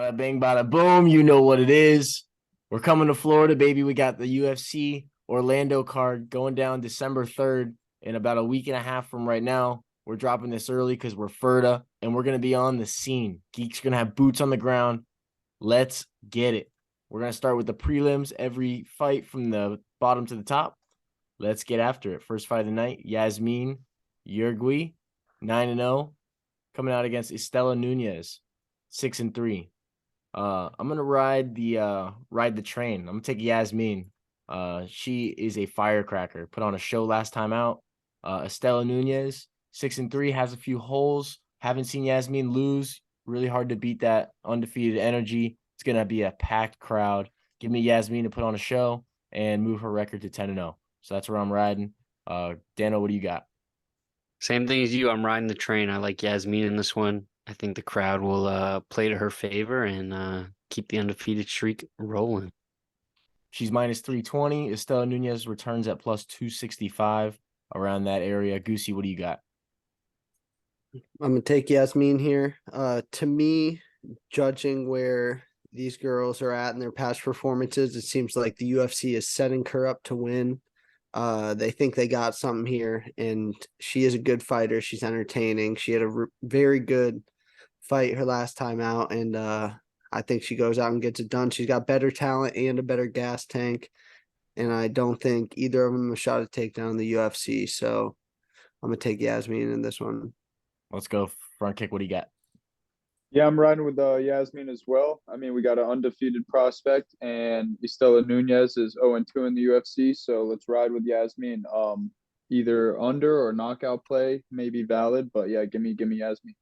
Bada bing, bada boom. You know what it is. We're coming to Florida, baby. We got the UFC Orlando card going down December 3rd in about a week and a half from right now. We're dropping this early because we're Ferda and we're going to be on the scene. Geeks are going to have boots on the ground. Let's get it. We're going to start with the prelims, every fight from the bottom to the top. Let's get after it. First fight of the night, Yazmin Jauregui, 9-0, coming out against Istela Nunes, 6-3. I'm gonna ride the train. I'm gonna take Yazmin. She is a firecracker. Put on a show last time out. Istela Nunes, 6-3, has a few holes. Haven't seen Yazmin lose. Really hard to beat that undefeated energy. It's gonna be a packed crowd. Give me Yazmin to put on a show and move her record to 10-0. So that's where I'm riding. Dano, what do you got? Same thing as you. I'm riding the train. I like Yazmin in this one. I think the crowd will play to her favor and keep the undefeated streak rolling. She's minus 320. Estela Nunez returns at plus 265, around that area. Goosey, what do you got? I'm gonna take Yazmin here. To me, judging where these girls are at in their past performances, it seems like the UFC is setting her up to win. They think they got something here, and she is a good fighter. She's entertaining. She had a very good fight her last time out, and I think she goes out and gets it done. She's got better talent and a better gas tank, and I don't think either of them have a shot at takedown in the UFC. So I'm gonna take Yazmin in this one. Let's go front kick. What do you got? Yeah, I'm riding with Yazmin as well. I mean, we got an undefeated prospect, and Istela Nunez is 0-2 in the UFC. So let's ride with Yazmin. Either under or knockout play may be valid, but yeah, give me Yazmin.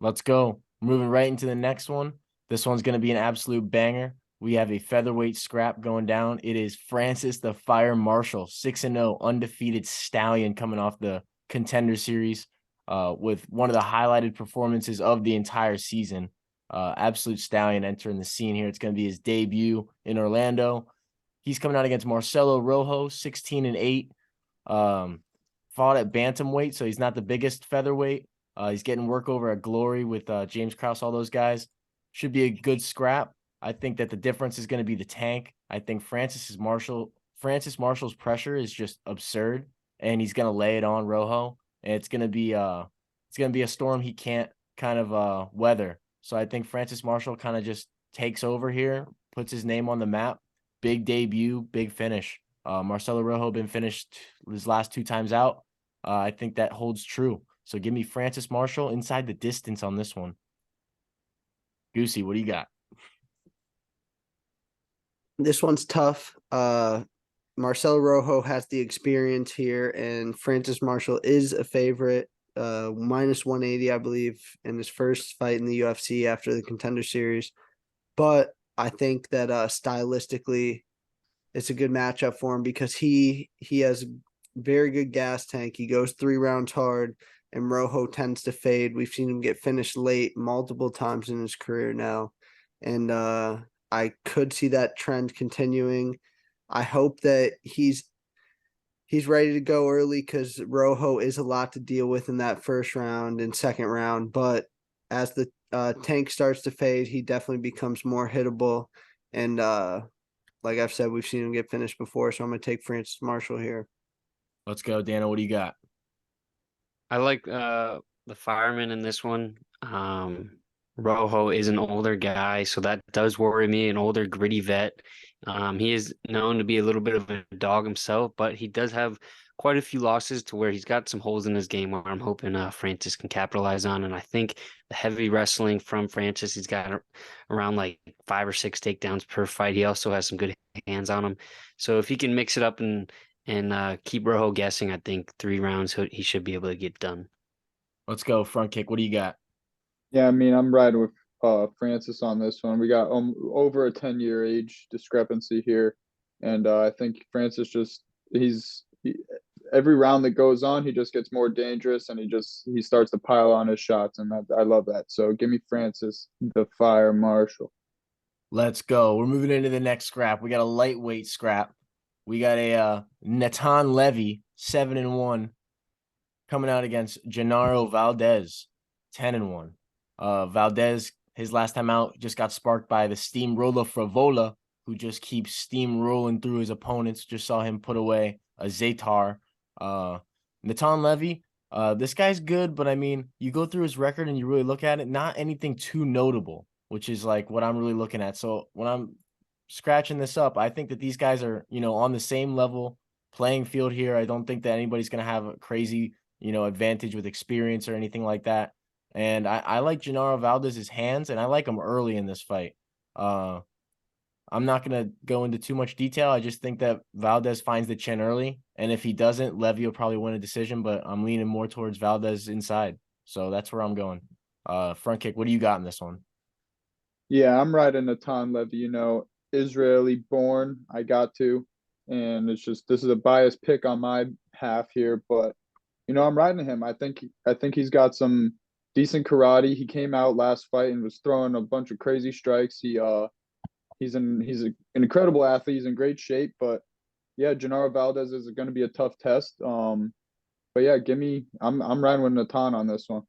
Let's go. Moving right into the next one. This one's going to be an absolute banger. We have a featherweight scrap going down. It is Francis the Fire Marshall, 6-0, undefeated stallion coming off the Contender Series. With one of the highlighted performances of the entire season. Absolute stallion entering the scene here. It's going to be his debut in Orlando. He's coming out against Marcelo Rojo, 16-8. Fought at bantamweight, so he's not the biggest featherweight. He's getting work over at Glory with James Krause, all those guys. Should be a good scrap. I think that the difference is going to be the tank. I think Francis Marshall's pressure is just absurd, and he's going to lay it on Rojo. And it's gonna be a storm he can't kind of weather. So I think Francis Marshall kind of just takes over here, puts his name on the map. Big debut, big finish. Marcelo Rojo been finished his last 2 times out. I think that holds true. So give me Francis Marshall inside the distance on this one. Goosey, what do you got? This one's tough. Marcelo Rojo has the experience here, and Francis Marshall is a favorite, minus 180, I believe, in his first fight in the UFC after the Contender Series. But I think that stylistically, it's a good matchup for him because he has very good gas tank. He goes 3 rounds hard, and Rojo tends to fade. We've seen him get finished late multiple times in his career now, and I could see that trend continuing. I hope that he's ready to go early because Rojo is a lot to deal with in that first round and second round. But as the tank starts to fade, he definitely becomes more hittable. And like I've said, we've seen him get finished before, so I'm going to take Francis Marshall here. Let's go, Dana. What do you got? I like the fireman in this one. Rojo is an older guy, so that does worry me, an older gritty vet. He is known to be a little bit of a dog himself, but he does have quite a few losses to where he's got some holes in his game where I'm hoping Francis can capitalize on. And I think the heavy wrestling from Francis, he's got around like 5 or 6 takedowns per fight. He also has some good hands on him. So if he can mix it up and keep Rojo guessing, I think 3 rounds he should be able to get done. Let's go front kick. What do you got? Yeah, I mean, I'm riding with Francis on this one. We got over a 10-year age discrepancy here, and I think Francis every round that goes on, he just gets more dangerous, and he starts to pile on his shots, and I love that. So give me Francis the Fire Marshall. Let's go. We're moving into the next scrap. We got a lightweight scrap. We got a Natan Levy, 7-1, coming out against Genaro Valdez, 10-1. Valdez His last time out just got sparked by the steamroller Fravola, who just keeps steamrolling through his opponents. Just saw him put away a Zaytar. Natan Levy, this guy's good, but I mean, you go through his record and you really look at it, not anything too notable, which is like what I'm really looking at. So when I'm scratching this up, I think that these guys are, on the same level playing field here. I don't think that anybody's going to have a crazy, advantage with experience or anything like that. And I like Genaro Valdez's hands, and I like him early in this fight. I'm not going to go into too much detail. I just think that Valdez finds the chin early, and if he doesn't, Levy will probably win a decision, but I'm leaning more towards Valdez inside. So that's where I'm going. Front kick, what do you got in this one? Yeah, I'm riding Natan Levy, Israeli born. I got to. And it's just this is a biased pick on my half here, but I'm riding him. I think he's got some decent karate. He came out last fight and was throwing a bunch of crazy strikes. He's an incredible athlete. He's in great shape, but yeah, Genaro Valdez is going to be a tough test. But yeah, I'm riding with Natan on this one.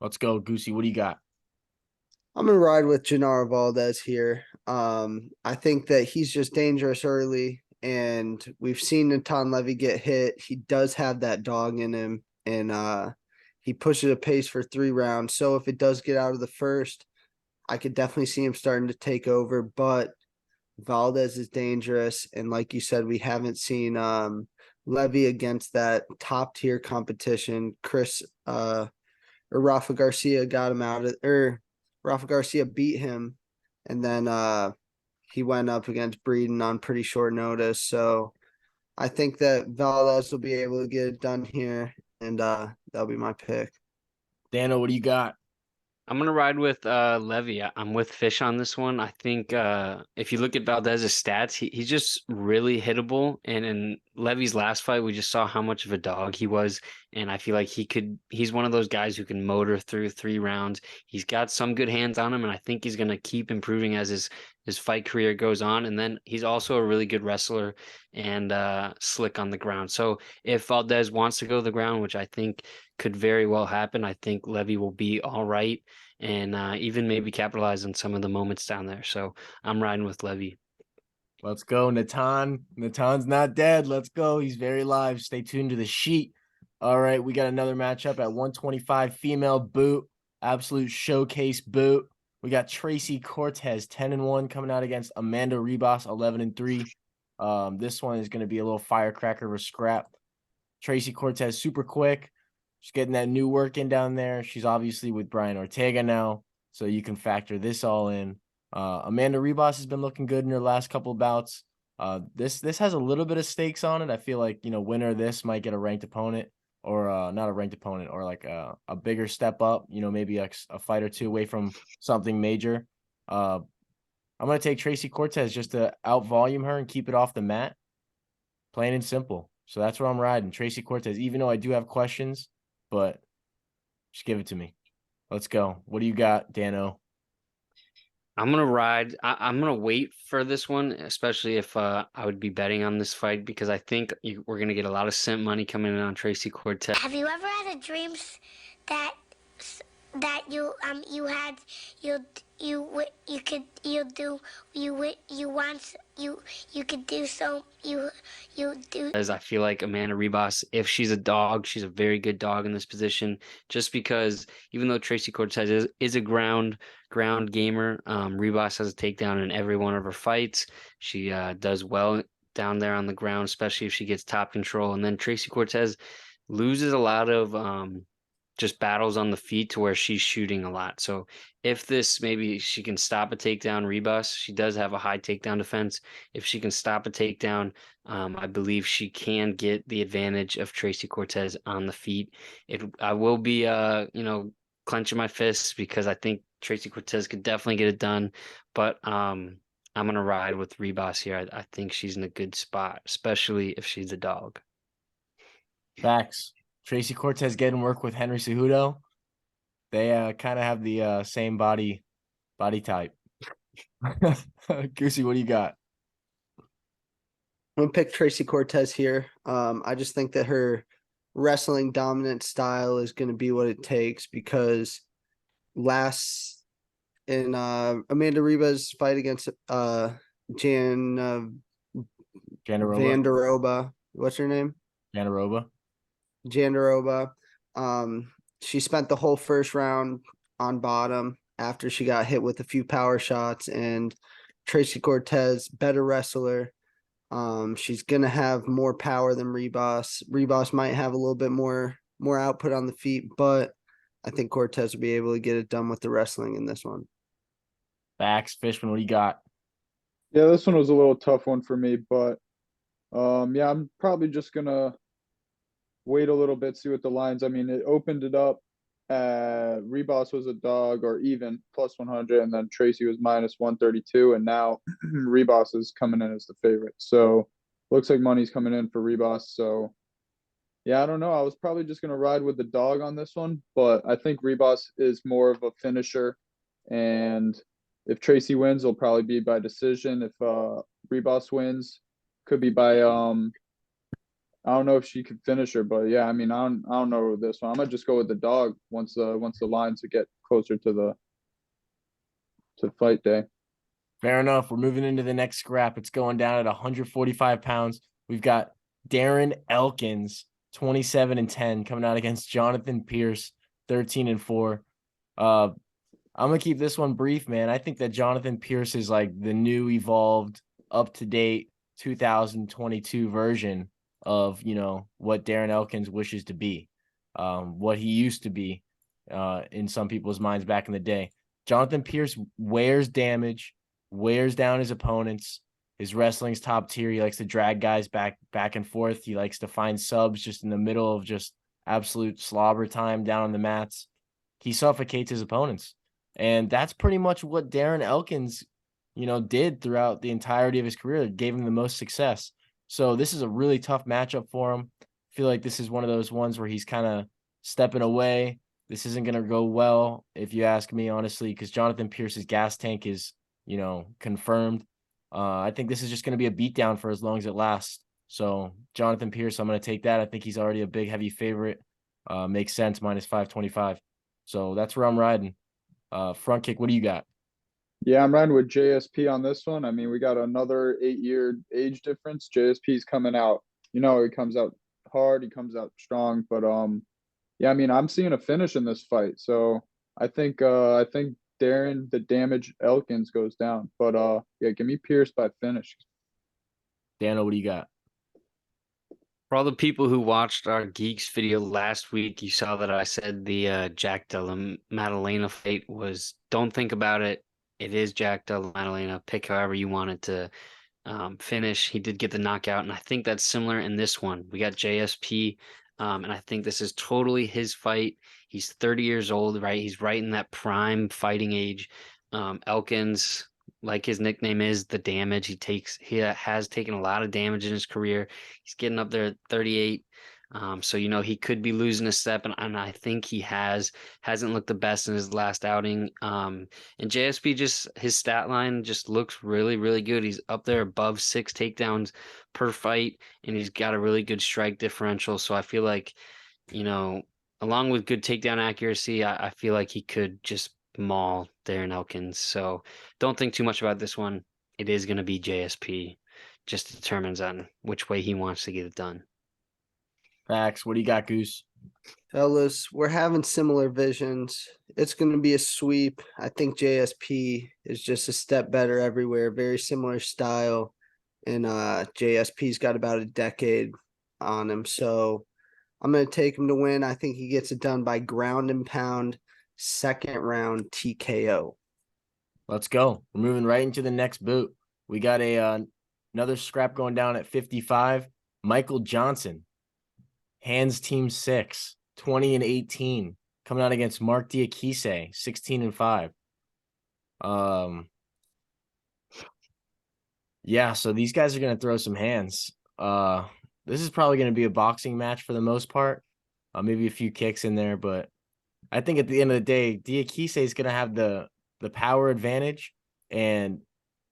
Let's go, Goosey. What do you got? I'm gonna ride with Genaro Valdez here. I think that he's just dangerous early, and we've seen Natan Levy get hit. He does have that dog in him, and he pushes a pace for 3 rounds. So if it does get out of the first, I could definitely see him starting to take over. But Valdez is dangerous, and like you said, we haven't seen Levy against that top tier competition. Rafa Garcia got him out of, or Rafa Garcia beat him, and then he went up against Breeden on pretty short notice. So I think that Valdez will be able to get it done here, and that'll be my pick. Dano, what do you got? I'm gonna ride with Levy. I'm with Fish on this one. I think if you look at Valdez's stats, he's just really hittable. And in Levy's last fight, we just saw how much of a dog he was. And I feel like he's one of those guys who can motor through 3 rounds. He's got some good hands on him, and I think he's gonna keep improving as his fight career goes on. And then he's also a really good wrestler and slick on the ground. So if Valdez wants to go to the ground, which I think could very well happen, I think Levy will be all right and even maybe capitalize on some of the moments down there. So I'm riding with Levy. Let's go, Natan. Natan's not dead. Let's go. He's very live. Stay tuned to the sheet. All right, we got another matchup at 125 female boot, absolute showcase boot. We got Tracey Cortez 10-1 coming out against Amanda Ribas 11-3. This one is going to be a little firecracker of a scrap. Tracey Cortez super quick. She's getting that new work in down there. She's obviously with Brian Ortega now, so you can factor this all in. Amanda Ribas has been looking good in her last couple of bouts. This has a little bit of stakes on it. I feel like, winner of this might get a ranked opponent, or not a ranked opponent, or like a bigger step up, maybe a fight or two away from something major. I'm going to take Tracey Cortez just to out-volume her and keep it off the mat. Plain and simple. So that's where I'm riding. Tracey Cortez, even though I do have questions, but just give it to me. Let's go. What do you got, Dano? I'm going to ride. I'm going to wait for this one, especially if I would be betting on this fight, because I think we're going to get a lot of cent money coming in on Tracey Cortez. Have you ever had a dream that you could do so you do? As I feel like Amanda Ribas, if she's a dog, she's a very good dog in this position, just because even though Tracey Cortez is a ground gamer, Ribas has a takedown in every one of her fights. She does well down there on the ground, especially if she gets top control. And then Tracey Cortez loses a lot of just battles on the feet to where she's shooting a lot. So if maybe she can stop a takedown, Ribas, she does have a high takedown defense. If she can stop a takedown, I believe she can get the advantage of Tracey Cortez on the feet. I will be, clenching my fists because I think Tracey Cortez could definitely get it done. But I'm going to ride with Ribas here. I think she's in a good spot, especially if she's a dog. Facts. Tracey Cortez getting work with Henry Cejudo. They kind of have the same body type. Goosey, what do you got? I'm gonna pick Tracey Cortez here. I just think that her wrestling dominant style is going to be what it takes, because last in Amanda Ribas' fight against Jan Genaro, Vanderoba. What's her name? Janaroba. Jandaroba. She spent the whole first round on bottom after she got hit with a few power shots, and Tracey Cortez, better wrestler. She's gonna have more power than Ribas. Ribas might have a little bit more output on the feet, but I think Cortez will be able to get it done with the wrestling in this one. Facts, Fishman, what do you got? Yeah, this one was a little tough one for me, but yeah, I'm probably just gonna wait a little bit, see what the lines. I mean, it opened it up. Ribas was a dog or even plus 100, and then Tracey was minus 132, and now Ribas is coming in as the favorite. So looks like money's coming in for Ribas. So yeah, I don't know. I was probably just gonna ride with the dog on this one, but I think Ribas is more of a finisher, and if Tracey wins, it'll probably be by decision. If Ribas wins, could be by I don't know if she could finish her, but yeah, I mean, I don't know with this one. I'm gonna just go with the dog once the lines get closer to fight day. Fair enough. We're moving into the next scrap. It's going down at 145 pounds. We've got Darren Elkins, 27-10, coming out against Jonathan Pearce, 13-4. I'm gonna keep this one brief, man. I think that Jonathan Pearce is like the new, evolved, up-to-date 2022 version of, you know, what Darren Elkins wishes to be, what he used to be in some people's minds back in the day. Jonathan Pearce wears damage, wears down his opponents. His wrestling's top tier. He likes to drag guys back and forth. He likes to find subs just in the middle of just absolute slobber time down on the mats. He suffocates his opponents. And that's pretty much what Darren Elkins, you know, did throughout the entirety of his career. It gave him the most success. So this is a really tough matchup for him. I feel like this is one of those ones where he's kind of stepping away. This isn't going to go well, if you ask me, honestly, because Jonathan Pearce's gas tank is, you know, confirmed. I think this is just going to be a beatdown for as long as it lasts. So Jonathan Pearce, I'm going to take that. I think he's already a big, heavy favorite. Makes sense, minus 525. So that's where I'm riding. Front kick, what do you got? Yeah, I'm riding with JSP on this one. I mean, we got another 8-year age difference. JSP's coming out. You know, he comes out hard. He comes out strong. But yeah, I mean, I'm seeing a finish in this fight. So I think Darren the Damage Elkins goes down. But yeah, give me Pearce by finish. Dano, what do you got? For all the people who watched our Geeks video last week, you saw that I said the Jack Della Maddalena fight was, don't think about it. It is Jack Della Maddalena. Pick however you wanted to finish. He did get the knockout, and I think that's similar in this one. We got JSP, and I think this is totally his fight. He's 30 years old, right? He's right in that prime fighting age. Elkins, like his nickname is, the damage. He has taken a lot of damage in his career. He's getting up there at 38. So, you know, he could be losing a step, and I think he hasn't looked the best in his last outing. And JSP, just his stat line just looks really, really good. He's up there above 6 takedowns per fight, and he's got a really good strike differential. So I feel like, you know, along with good takedown accuracy, I feel like he could just maul Darren Elkins. So don't think too much about this one. It is going to be JSP. Just determines on which way he wants to get it done. Facts. What do you got, Goose? Fellas, we're having similar visions. It's going to be a sweep. I think JSP is just a step better everywhere. Very similar style. And JSP's got about a decade on him. So I'm going to take him to win. I think he gets it done by ground and pound, second round TKO. Let's go. We're moving right into the next boot. We got another scrap going down at 55. Michael Johnson, hands team 6, 20-18, coming out against Mark Diakese, 16-5. Yeah, so these guys are going to throw some hands. This is probably going to be a boxing match for the most part. Maybe a few kicks in there, but I think at the end of the day, Diakese is going to have the power advantage, and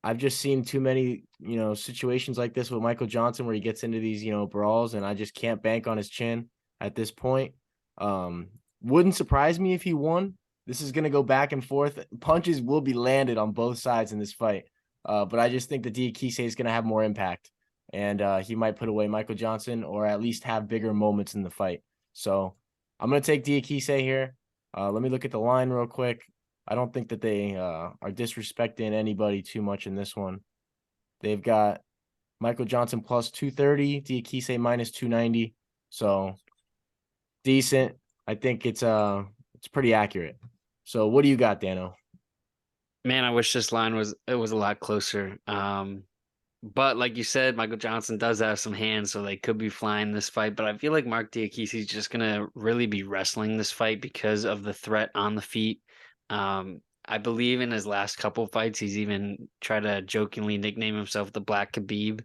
I've just seen too many, you know, situations like this with Michael Johnson where he gets into these, you know, brawls, and I just can't bank on his chin at this point. Wouldn't surprise me if he won, This is going to go back and forth. Punches will be landed on both sides in this fight. But I just think that Diakese is going to have more impact. And he might put away Michael Johnson or at least have bigger moments in the fight. So I'm going to take Diakese here. Let me look at the line real quick. I don't think that they are disrespecting anybody too much in this one. They've got Michael Johnson plus 230, Diakese minus 290. So decent. I think it's pretty accurate. So what do you got, Dano? Man, I wish this line was a lot closer. But like you said, Michael Johnson does have some hands, so they could be flying this fight. But I feel like Mark Diakese is just gonna really be wrestling this fight because of the threat on the feet. I believe in his last couple fights, he's even tried to jokingly nickname himself the Black Khabib.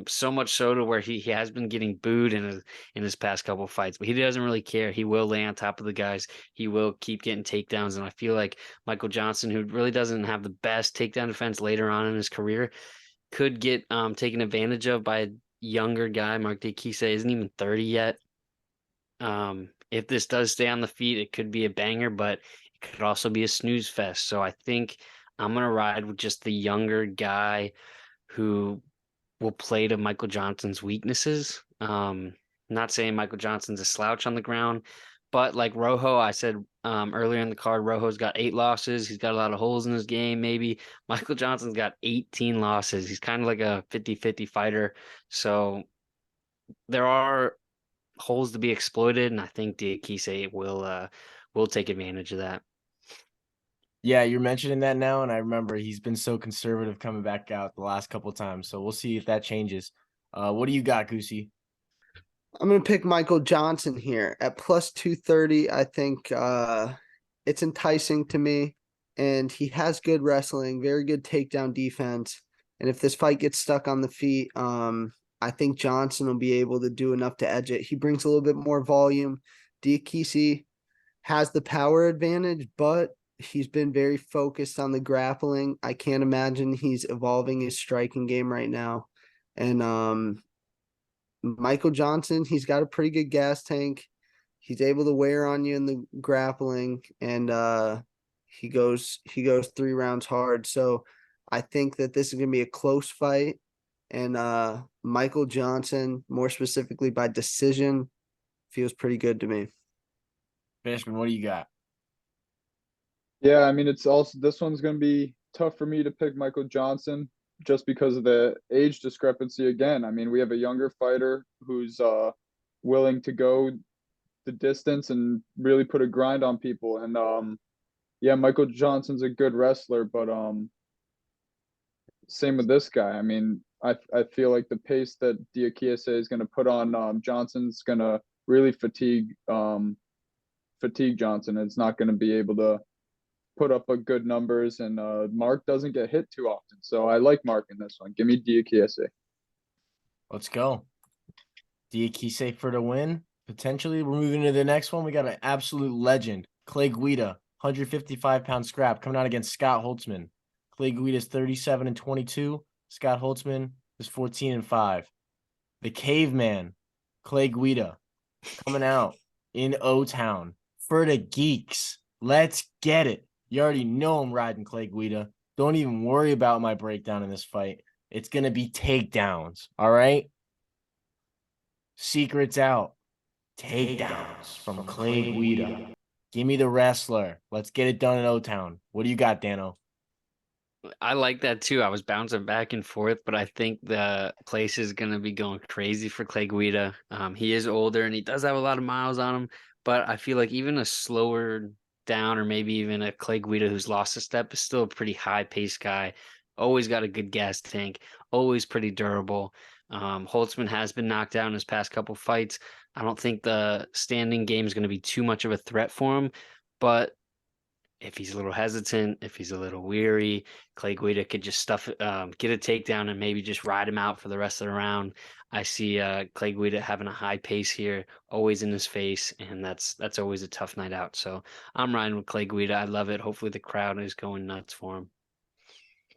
So much so to where he has been getting booed in his past couple fights, but he doesn't really care. He will lay on top of the guys. He will keep getting takedowns, and I feel like Michael Johnson, who really doesn't have the best takedown defense later on in his career, could get taken advantage of by a younger guy. Mark Diakese isn't even 30 yet. If this does stay on the feet, it could be a banger, but it could also be a snooze fest. So I think I'm going to ride with just the younger guy who will play to Michael Johnson's weaknesses. Not saying Michael Johnson's a slouch on the ground, but like Rojo, I said earlier in the card, Rojo's got 8 losses. He's got a lot of holes in his game, maybe. Michael Johnson's got 18 losses. He's kind of like a 50-50 fighter. So there are holes to be exploited, and I think Diakese will take advantage of that. Yeah, you're mentioning that now, and I remember he's been so conservative coming back out the last couple of times. So we'll see if that changes. What do you got, Goosey? I'm going to pick Michael Johnson here at plus 230. I think it's enticing to me, and he has good wrestling, very good takedown defense. And if this fight gets stuck on the feet, I think Johnson will be able to do enough to edge it. He brings a little bit more volume. Diakese has the power advantage, but he's been very focused on the grappling. I can't imagine he's evolving his striking game right now. And Michael Johnson, he's got a pretty good gas tank. He's able to wear on you in the grappling, and he goes 3 rounds hard. So I think that this is going to be a close fight, and Michael Johnson, more specifically by decision, feels pretty good to me. Fishman, what do you got? Yeah, I mean, it's also this one's going to be tough for me to pick Michael Johnson just because of the age discrepancy again. I mean, we have a younger fighter who's willing to go the distance and really put a grind on people. And yeah, Michael Johnson's a good wrestler, but same with this guy. I mean, I feel like the pace that Diakese is going to put on Johnson's going to really fatigue Johnson. It's not going to be able to put up a good numbers, and Mark doesn't get hit too often. So I like Mark in this one. Give me Diakese. Let's go. Diakese for the win. Potentially, we're moving to the next one. We got an absolute legend, Clay Guida, 155-pound scrap, coming out against Scott Holtzman. Clay Guida is 37-22. Scott Holtzman is 14-5. The caveman, Clay Guida, coming out in O-Town for the geeks. Let's get it. You already know I'm riding Clay Guida. Don't even worry about my breakdown in this fight. It's going to be takedowns, all right? Secrets out. Takedowns from Clay Guida. Give me the wrestler. Let's get it done in O-Town. What do you got, Dano? I like that too. I was bouncing back and forth, but I think the place is going to be going crazy for Clay Guida. He is older and he does have a lot of miles on him, but I feel like even a slower down or maybe even a Clay Guida who's lost a step is still a pretty high paced guy. Always got a good gas tank, always pretty durable. Holtzman has been knocked out in his past couple fights. I don't think the standing game is going to be too much of a threat for him, but if he's a little hesitant, if he's a little weary, Clay Guida could just get a takedown and maybe just ride him out for the rest of the round. I see Clay Guida having a high pace here, always in his face, and that's always a tough night out. So I'm riding with Clay Guida. I love it. Hopefully the crowd is going nuts for him.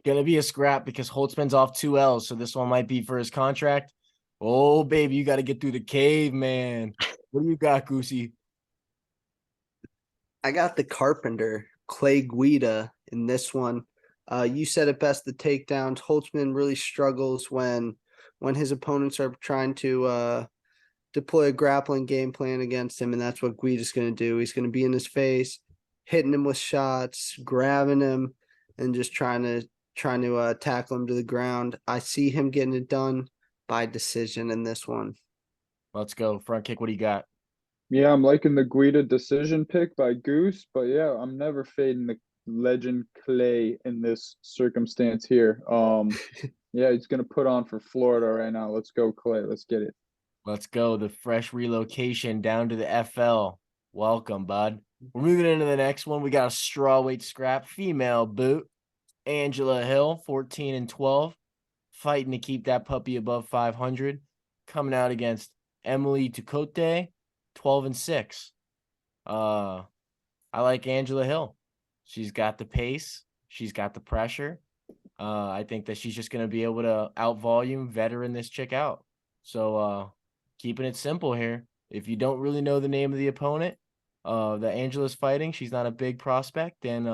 Gonna be a scrap because Holtzman's off 2 L's, so this one might be for his contract. Oh, baby, you got to get through the cave, man. What do you got, Goosey? I got the Carpenter, Clay Guida in this one. You said it best, the takedowns. Holtzman really struggles when his opponents are trying to deploy a grappling game plan against him, and that's what Guida's going to do. He's going to be in his face, hitting him with shots, grabbing him, and just trying to tackle him to the ground. I see him getting it done by decision in this one. Let's go. Front kick, what do you got? Yeah, I'm liking the Guida decision pick by Goose, but yeah, I'm never fading the legend Clay in this circumstance here. Yeah, he's gonna put on for Florida right now. Let's go, Clay. Let's get it. Let's go. The fresh relocation down to the FL. Welcome, bud. We're moving into the next one. We got a strawweight scrap, female boot. Angela Hill, 14-12, fighting to keep that puppy above 500. Coming out against Emily Ducote, 12-6. I like Angela Hill. She's got the pace. She's got the pressure. I think that she's just going to be able to out-volume veteran this chick out. So keeping it simple here. If you don't really know the name of the opponent that Angela's fighting, she's not a big prospect. And,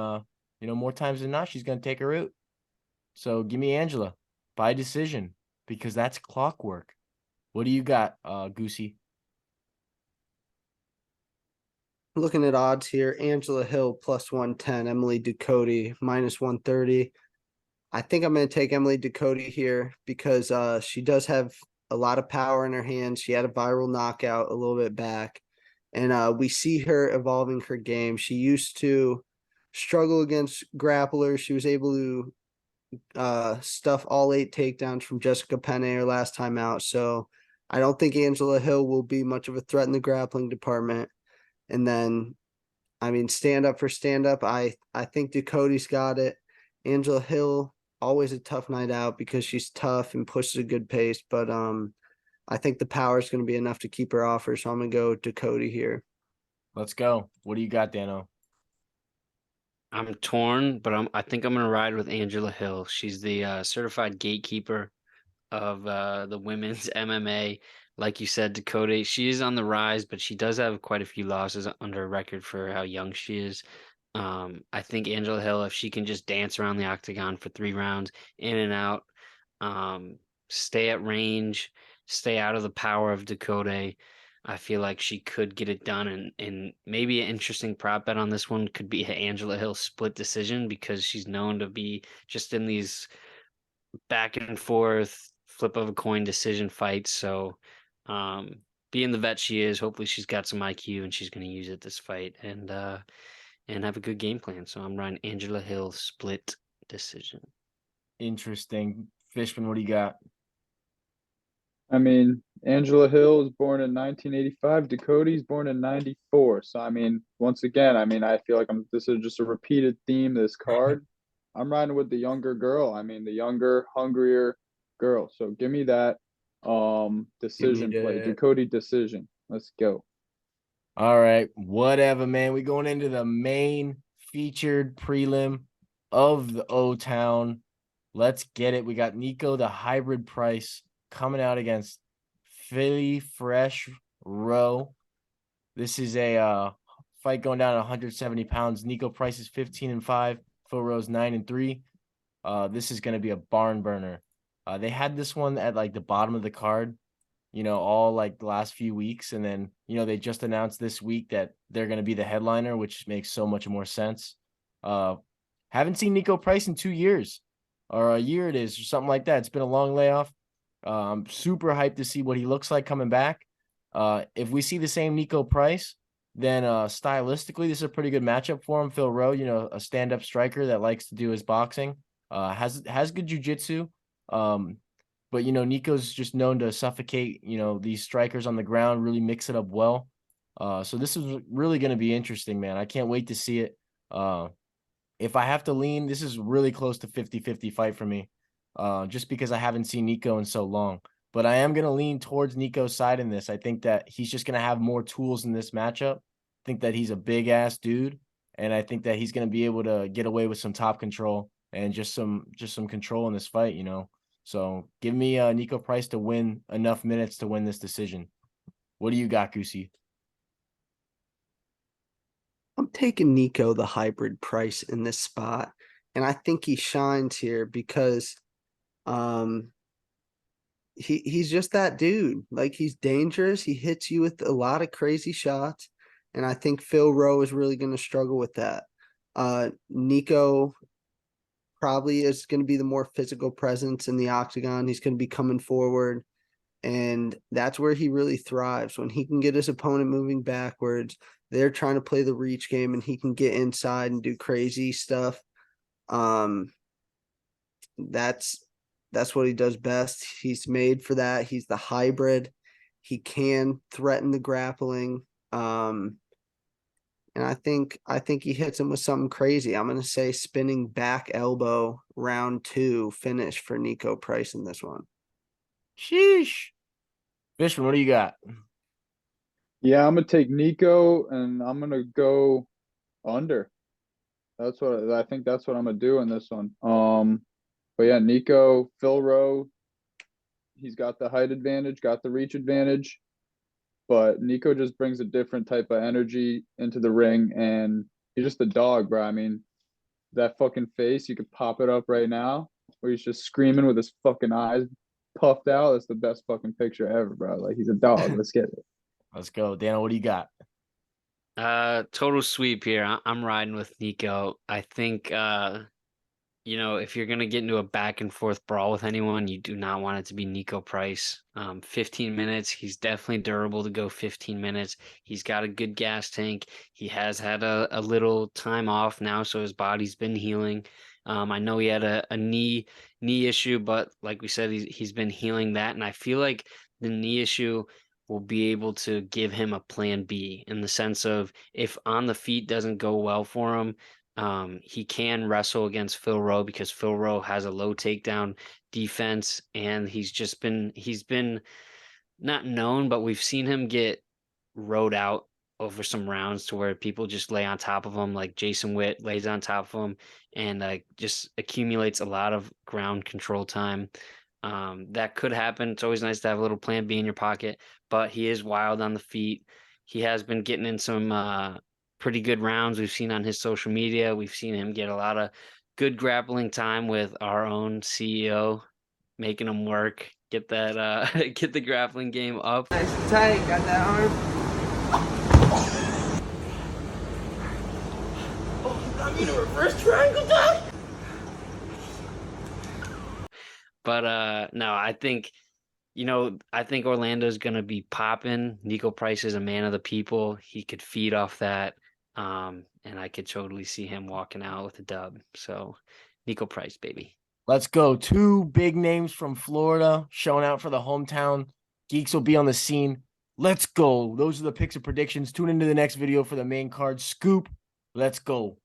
more times than not, she's going to take her out. So give me Angela by decision because that's clockwork. What do you got, Goosey? Looking at odds here, Angela Hill plus 110, Emily Ducote minus 130. I think I'm going to take Emily Ducote here because she does have a lot of power in her hands. She had a viral knockout a little bit back, and we see her evolving her game. She used to struggle against grapplers. She was able to stuff all 8 takedowns from Jessica Penne her last time out. So I don't think Angela Hill will be much of a threat in the grappling department. And then, stand up for stand up. I think Ducote's got it. Angela Hill, always a tough night out because she's tough and pushes a good pace. But I think the power is going to be enough to keep her off her. So I'm going to go Ducote here. Let's go. What do you got, Dano? I'm torn, but I think I'm gonna ride with Angela Hill. She's the certified gatekeeper of the women's MMA. Like you said, Ducote, she is on the rise, but she does have quite a few losses under her record for how young she is. I think Angela Hill, if she can just dance around the octagon for 3 rounds, in and out, stay at range, stay out of the power of Ducote, I feel like she could get it done. And maybe an interesting prop bet on this one could be an Angela Hill split decision because she's known to be just in these back and forth, flip of a coin decision fights. So being the vet she is, hopefully she's got some IQ and she's going to use it this fight and have a good game plan. So I'm riding Angela Hill split decision. Interesting. Fishman, what do you got? Angela Hill is born in 1985. Ducote's born in 94. So, once again, I feel like this is just a repeated theme, this card. I'm riding with the younger girl. The younger, hungrier girl. So give me that decision play. Ducote decision. Let's go. All right. Whatever, man. We going into the main featured prelim of the O-Town. Let's get it. We got Niko, the hybrid price, coming out against Philly Fresh Rowe. This is a fight going down to 170 pounds. Niko Price is 15-5. Phil Rowe's 9-3. This is going to be a barn burner. They had this one at like the bottom of the card, all like the last few weeks. And then, they just announced this week that they're going to be the headliner, which makes so much more sense. Haven't seen Niko Price in 2 years or a year it is or something like that. It's been a long layoff. I'm super hyped to see what he looks like coming back. If we see the same Niko Price, then stylistically, this is a pretty good matchup for him. Phil Rowe, a stand-up striker that likes to do his boxing, has good jiu-jitsu. But Niko's just known to suffocate, these strikers on the ground, really mix it up well. So this is really going to be interesting, man. I can't wait to see it. If I have to lean, this is really close to 50-50 fight for me. Just because I haven't seen Niko in so long. But I am going to lean towards Niko's side in this. I think that he's just going to have more tools in this matchup. I think that he's a big-ass dude, and I think that he's going to be able to get away with some top control and just some control in this fight, So give me Niko Price to win enough minutes to win this decision. What do you got, Goosey? taking Niko the hybrid price in this spot, and I think he shines here because he's just that dude. Like, he's dangerous. He hits you with a lot of crazy shots, and I think Phil Rowe is really going to struggle with that. Niko probably is going to be the more physical presence in the octagon. He's going to be coming forward, and that's where he really thrives. When he can get his opponent moving backwards, they're trying to play the reach game, and he can get inside and do crazy stuff. That's what he does best. He's made for that. He's the hybrid. He can threaten the grappling. And I think he hits him with something crazy. I'm gonna say spinning back elbow, round 2 finish for Niko Price in this one. Sheesh. Fishman, what do you got? Yeah, I'm gonna take Niko and I'm gonna go under. I think that's what I'm gonna do in this one. But yeah, Niko, Phil Rowe, he's got the height advantage, got the reach advantage, but Niko just brings a different type of energy into the ring, and he's just a dog, bro. I mean, that fucking face, you could pop it up right now, where he's just screaming with his fucking eyes puffed out. That's the best fucking picture ever, bro. Like, he's a dog. Let's get it. Let's go. Dana, what do you got? Total sweep here. I'm riding with Niko. I think if you're gonna get into a back and forth brawl with anyone, you do not want it to be Niko Price. 15 minutes. He's definitely durable to go 15 minutes. He's got a good gas tank. He has had a little time off now, so his body's been healing. I know he had a knee issue, but like we said, he's been healing that, and I feel like the knee issue will be able to give him a plan B, in the sense of, if on the feet doesn't go well for him, he can wrestle against Phil Rowe, because Phil Rowe has a low takedown defense, and he's been not known, but we've seen him get rode out over some rounds to where people just lay on top of him, like Jason Witt lays on top of him, and just accumulates a lot of ground control time. That could happen. It's always nice to have a little plan B in your pocket, but he is wild on the feet. He has been getting in some pretty good rounds. We've seen on his social media. We've seen him get a lot of good grappling time with our own CEO, making him work, get that get the grappling game up. Nice and tight. Got that arm. Oh, got me to reverse triangle, dog. But no, I think Orlando's gonna be popping. Niko Price is a man of the people. He could feed off that. And I could totally see him walking out with a dub. So Niko Price, baby. Let's go. 2 big names from Florida showing out for the hometown. Geeks will be on the scene. Let's go. Those are the picks and predictions. Tune into the next video for the main card. Scoop. Let's go.